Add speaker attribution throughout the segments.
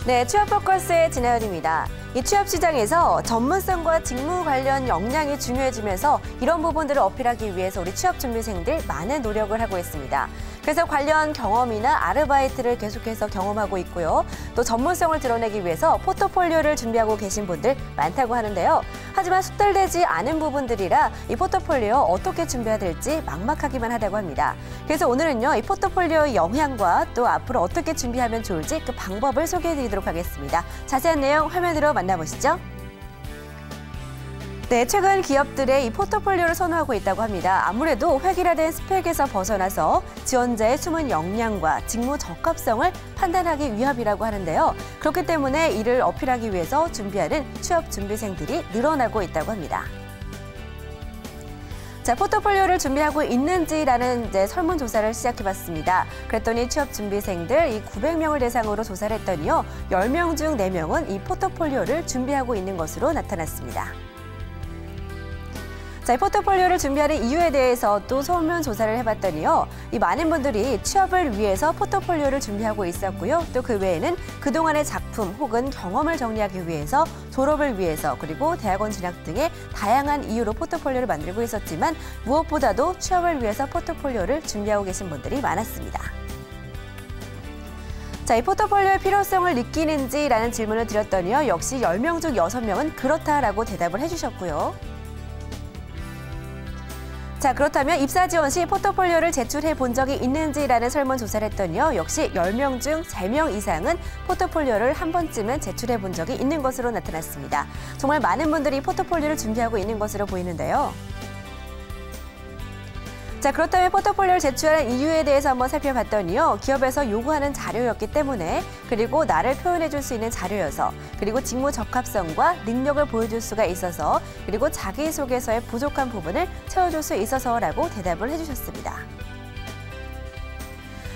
Speaker 1: 네, 취업 포커스의 진아연입니다. 이 취업 시장에서 전문성과 직무 관련 역량이 중요해지면서 이런 부분들을 어필하기 위해서 우리 취업 준비생들 많은 노력을 하고 있습니다. 그래서 관련 경험이나 아르바이트를 계속해서 경험하고 있고요. 또 전문성을 드러내기 위해서 포트폴리오를 준비하고 계신 분들 많다고 하는데요. 하지만 숙달되지 않은 부분들이라 이 포트폴리오 어떻게 준비해야 될지 막막하기만 하다고 합니다. 그래서 오늘은요, 이 포트폴리오의 영향과 또 앞으로 어떻게 준비하면 좋을지 그 방법을 소개해드리도록 하겠습니다. 자세한 내용 화면으로 만나보시죠. 네, 최근 기업들의 이 포트폴리오를 선호하고 있다고 합니다. 아무래도 획일화된 스펙에서 벗어나서 지원자의 숨은 역량과 직무 적합성을 판단하기 위함이라고 하는데요. 그렇기 때문에 이를 어필하기 위해서 준비하는 취업 준비생들이 늘어나고 있다고 합니다. 자, 포트폴리오를 준비하고 있는지라는 설문조사를 시작해봤습니다. 그랬더니 취업 준비생들 이 900명을 대상으로 조사를 했더니요, 10명 중 4명은 이 포트폴리오를 준비하고 있는 것으로 나타났습니다. 자, 이 포트폴리오를 준비하는 이유에 대해서 또 설문조사를 해봤더니요, 이 많은 분들이 취업을 위해서 포트폴리오를 준비하고 있었고요. 또 그 외에는 그동안의 작품 혹은 경험을 정리하기 위해서, 졸업을 위해서, 그리고 대학원 진학 등의 다양한 이유로 포트폴리오를 만들고 있었지만 무엇보다도 취업을 위해서 포트폴리오를 준비하고 계신 분들이 많았습니다. 자, 이 포트폴리오의 필요성을 느끼는지라는 질문을 드렸더니요, 역시 10명 중 6명은 그렇다라고 대답을 해주셨고요. 자, 그렇다면 입사 지원 시 포트폴리오를 제출해 본 적이 있는지라는 설문조사를 했더니요, 역시 10명 중 3명 이상은 포트폴리오를 한 번쯤은 제출해 본 적이 있는 것으로 나타났습니다. 정말 많은 분들이 포트폴리오를 준비하고 있는 것으로 보이는데요. 자, 그렇다면 포트폴리오를 제출하는 이유에 대해서 한번 살펴봤더니요, 기업에서 요구하는 자료였기 때문에, 그리고 나를 표현해 줄 수 있는 자료여서, 그리고 직무 적합성과 능력을 보여줄 수가 있어서, 그리고 자기소개서의 부족한 부분을 채워줄 수 있어서라고 대답을 해주셨습니다.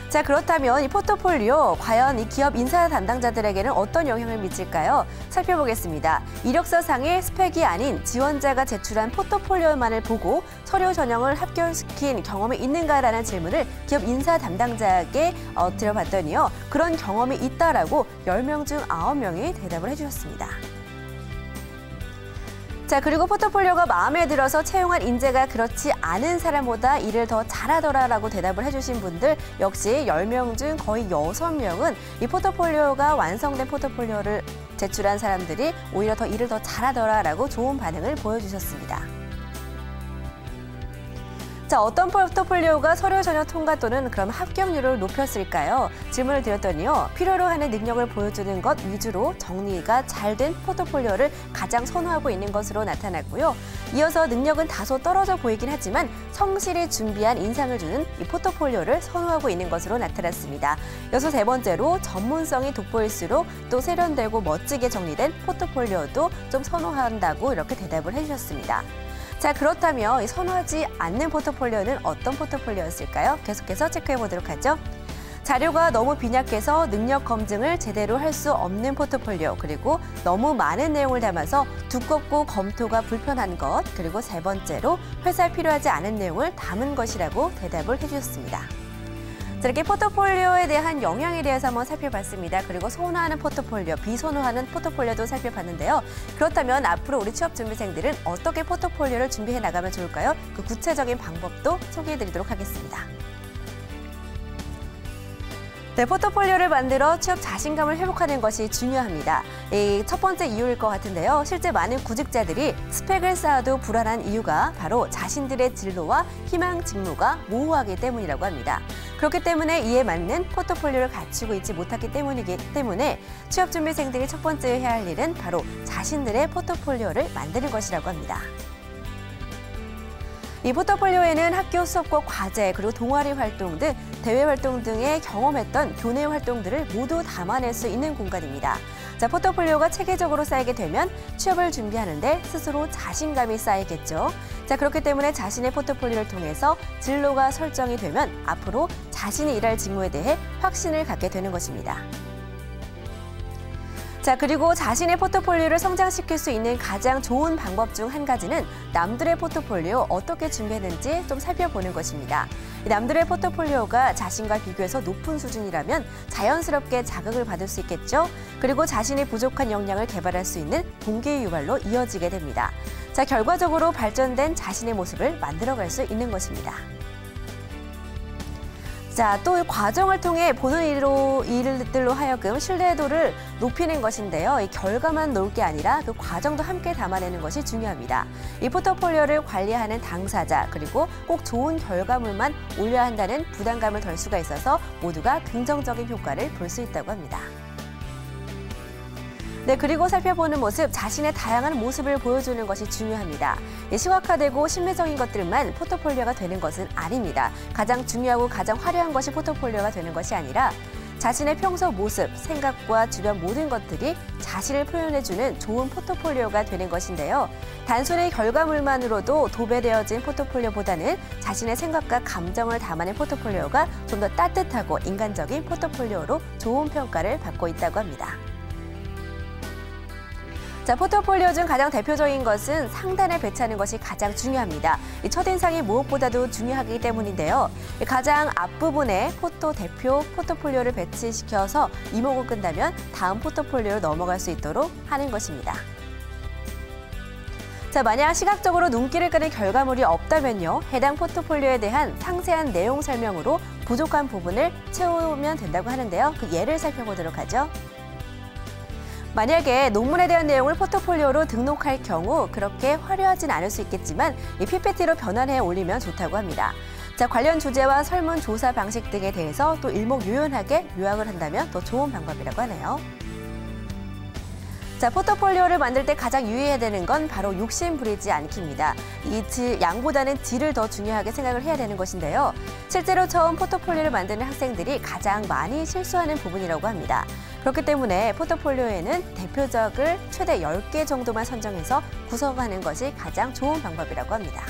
Speaker 1: 자, 그렇다면 이 포트폴리오 과연 이 기업 인사 담당자들에게는 어떤 영향을 미칠까요? 살펴보겠습니다. 이력서상의 스펙이 아닌 지원자가 제출한 포트폴리오만을 보고 서류 전형을 합격시킨 경험이 있는가라는 질문을 기업 인사 담당자에게 드려봤더니요, 그런 경험이 있다라고 10명 중 9명이 대답을 해주셨습니다. 자, 그리고 포트폴리오가 마음에 들어서 채용한 인재가 그렇지 않은 사람보다 일을 더 잘하더라라고 대답을 해주신 분들 역시 10명 중 거의 6명은 이 포트폴리오가 완성된 포트폴리오를 제출한 사람들이 오히려 더 일을 더 잘하더라라고 좋은 반응을 보여주셨습니다. 자, 어떤 포트폴리오가 서류 전형 통과 또는 그럼 합격률을 높였을까요? 질문을 드렸더니요, 필요로 하는 능력을 보여주는 것 위주로 정리가 잘 된 포트폴리오를 가장 선호하고 있는 것으로 나타났고요. 이어서 능력은 다소 떨어져 보이긴 하지만 성실히 준비한 인상을 주는 이 포트폴리오를 선호하고 있는 것으로 나타났습니다. 이어서 세 번째로 전문성이 돋보일수록 또 세련되고 멋지게 정리된 포트폴리오도 좀 선호한다고 이렇게 대답을 해주셨습니다. 자, 그렇다면 이 선호하지 않는 포트폴리오는 어떤 포트폴리오였을까요? 계속해서 체크해 보도록 하죠. 자료가 너무 빈약해서 능력 검증을 제대로 할 수 없는 포트폴리오, 그리고 너무 많은 내용을 담아서 두껍고 검토가 불편한 것, 그리고 세 번째로 회사에 필요하지 않은 내용을 담은 것이라고 대답을 해주셨습니다. 자, 이렇게 포트폴리오에 대한 영향에 대해서 한번 살펴봤습니다. 그리고 선호하는 포트폴리오, 비선호하는 포트폴리오도 살펴봤는데요. 그렇다면 앞으로 우리 취업 준비생들은 어떻게 포트폴리오를 준비해 나가면 좋을까요? 그 구체적인 방법도 소개해드리도록 하겠습니다. 네, 포트폴리오를 만들어 취업 자신감을 회복하는 것이 중요합니다. 이 첫 번째 이유일 것 같은데요. 실제 많은 구직자들이 스펙을 쌓아도 불안한 이유가 바로 자신들의 진로와 희망 직무가 모호하기 때문이라고 합니다. 그렇기 때문에 이에 맞는 포트폴리오를 갖추고 있지 못하기 때문이기 때문에 취업 준비생들이 첫 번째 해야 할 일은 바로 자신들의 포트폴리오를 만드는 것이라고 합니다. 이 포트폴리오에는 학교 수업과 과제, 그리고 동아리 활동 등 대외 활동 등에 경험했던 교내 활동들을 모두 담아낼 수 있는 공간입니다. 자, 포트폴리오가 체계적으로 쌓이게 되면 취업을 준비하는데 스스로 자신감이 쌓이겠죠. 자, 그렇기 때문에 자신의 포트폴리오를 통해서 진로가 설정이 되면 앞으로 자신이 일할 직무에 대해 확신을 갖게 되는 것입니다. 자, 그리고 자신의 포트폴리오를 성장시킬 수 있는 가장 좋은 방법 중 한 가지는 남들의 포트폴리오 어떻게 준비했는지 좀 살펴보는 것입니다. 남들의 포트폴리오가 자신과 비교해서 높은 수준이라면 자연스럽게 자극을 받을 수 있겠죠. 그리고 자신의 부족한 역량을 개발할 수 있는 동기유발로 이어지게 됩니다. 자, 결과적으로 발전된 자신의 모습을 만들어갈 수 있는 것입니다. 자, 또 과정을 통해 보는 이들로 하여금 신뢰도를 높이는 것인데요. 이 결과만 놓을 게 아니라 그 과정도 함께 담아내는 것이 중요합니다. 이 포트폴리오를 관리하는 당사자, 그리고 꼭 좋은 결과물만 올려야 한다는 부담감을 덜 수가 있어서 모두가 긍정적인 효과를 볼 수 있다고 합니다. 네, 그리고 살펴보는 모습, 자신의 다양한 모습을 보여주는 것이 중요합니다. 시각화되고 심미적인 것들만 포트폴리오가 되는 것은 아닙니다. 가장 중요하고 가장 화려한 것이 포트폴리오가 되는 것이 아니라 자신의 평소 모습, 생각과 주변 모든 것들이 자신을 표현해주는 좋은 포트폴리오가 되는 것인데요. 단순히 결과물만으로도 도배되어진 포트폴리오보다는 자신의 생각과 감정을 담아낸 포트폴리오가 좀 더 따뜻하고 인간적인 포트폴리오로 좋은 평가를 받고 있다고 합니다. 자, 포트폴리오 중 가장 대표적인 것은 상단에 배치하는 것이 가장 중요합니다. 이 첫인상이 무엇보다도 중요하기 때문인데요. 가장 앞부분에 대표 포트폴리오를 배치시켜서 이목을 끈다면 다음 포트폴리오로 넘어갈 수 있도록 하는 것입니다. 자, 만약 시각적으로 눈길을 끄는 결과물이 없다면요. 해당 포트폴리오에 대한 상세한 내용 설명으로 부족한 부분을 채우면 된다고 하는데요. 그 예를 살펴보도록 하죠. 만약에 논문에 대한 내용을 포트폴리오로 등록할 경우 그렇게 화려하진 않을 수 있겠지만 이 PPT로 변환해 올리면 좋다고 합니다. 자, 관련 주제와 설문조사 방식 등에 대해서 또 일목요연하게 요약을 한다면 더 좋은 방법이라고 하네요. 자, 포트폴리오를 만들 때 가장 유의해야 되는 건 바로 욕심 부리지 않기입니다. 이 양보다는 질을 더 중요하게 생각을 해야 되는 것인데요. 실제로 처음 포트폴리오를 만드는 학생들이 가장 많이 실수하는 부분이라고 합니다. 그렇기 때문에 포트폴리오에는 대표작을 최대 10개 정도만 선정해서 구성하는 것이 가장 좋은 방법이라고 합니다.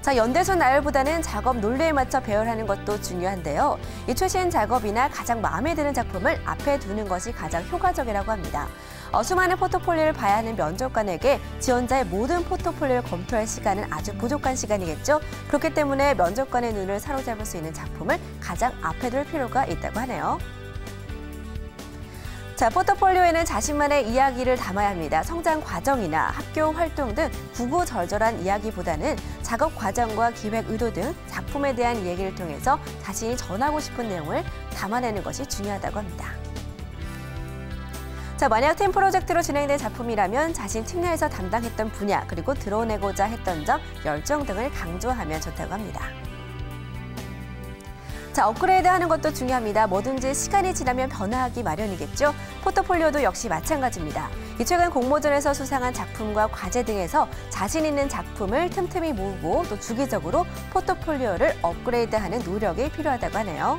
Speaker 1: 자, 연대선 나열보다는 작업 논리에 맞춰 배열하는 것도 중요한데요. 이 최신 작업이나 가장 마음에 드는 작품을 앞에 두는 것이 가장 효과적이라고 합니다. 수많은 포트폴리오를 봐야 하는 면접관에게 지원자의 모든 포트폴리오를 검토할 시간은 아주 부족한 시간이겠죠. 그렇기 때문에 면접관의 눈을 사로잡을 수 있는 작품을 가장 앞에 둘 필요가 있다고 하네요. 자, 포트폴리오에는 자신만의 이야기를 담아야 합니다. 성장 과정이나 학교 활동 등 구구절절한 이야기보다는 작업 과정과 기획 의도 등 작품에 대한 얘기를 통해서 자신이 전하고 싶은 내용을 담아내는 것이 중요하다고 합니다. 자, 만약 팀 프로젝트로 진행된 작품이라면 자신 팀 내에서 담당했던 분야, 그리고 드러내고자 했던 점, 열정 등을 강조하면 좋다고 합니다. 자, 업그레이드하는 것도 중요합니다. 뭐든지 시간이 지나면 변화하기 마련이겠죠. 포트폴리오도 역시 마찬가지입니다. 최근 공모전에서 수상한 작품과 과제 등에서 자신 있는 작품을 틈틈이 모으고 또 주기적으로 포트폴리오를 업그레이드하는 노력이 필요하다고 하네요.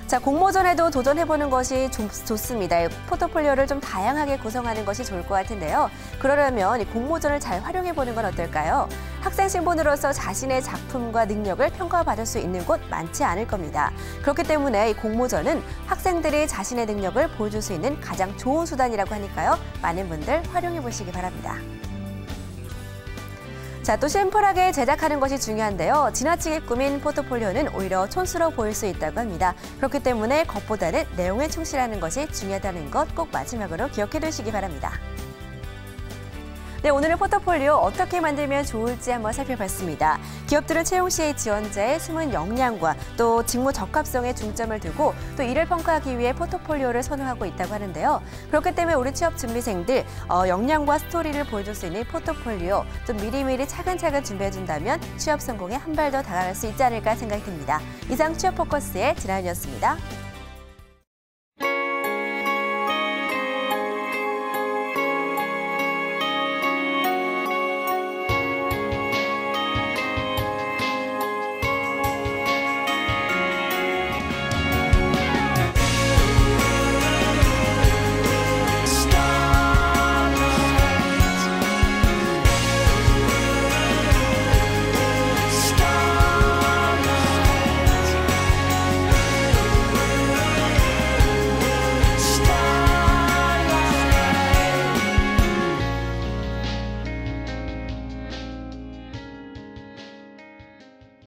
Speaker 1: 자, 공모전에도 도전해보는 것이 좋습니다. 포트폴리오를 좀 다양하게 구성하는 것이 좋을 것 같은데요. 그러려면 이 공모전을 잘 활용해보는 건 어떨까요? 학생 신분으로서 자신의 작품과 능력을 평가받을 수 있는 곳 많지 않을 겁니다. 그렇기 때문에 이 공모전은 학생들이 자신의 능력을 보여줄 수 있는 가장 좋은 수단이라고 하니까요. 많은 분들 활용해보시기 바랍니다. 자, 또 심플하게 제작하는 것이 중요한데요. 지나치게 꾸민 포트폴리오는 오히려 촌스러워 보일 수 있다고 합니다. 그렇기 때문에 겉보다는 내용에 충실하는 것이 중요하다는 것 꼭 마지막으로 기억해 두시기 바랍니다. 네, 오늘은 포트폴리오 어떻게 만들면 좋을지 한번 살펴봤습니다. 기업들은 채용 시에 지원자의 숨은 역량과 또 직무 적합성에 중점을 두고 또 이를 평가하기 위해 포트폴리오를 선호하고 있다고 하는데요. 그렇기 때문에 우리 취업 준비생들 역량과 스토리를 보여줄 수 있는 포트폴리오 좀 미리미리 차근차근 준비해준다면 취업 성공에 한 발 더 다가갈 수 있지 않을까 생각이 듭니다. 이상 취업 포커스의 진아연이었습니다.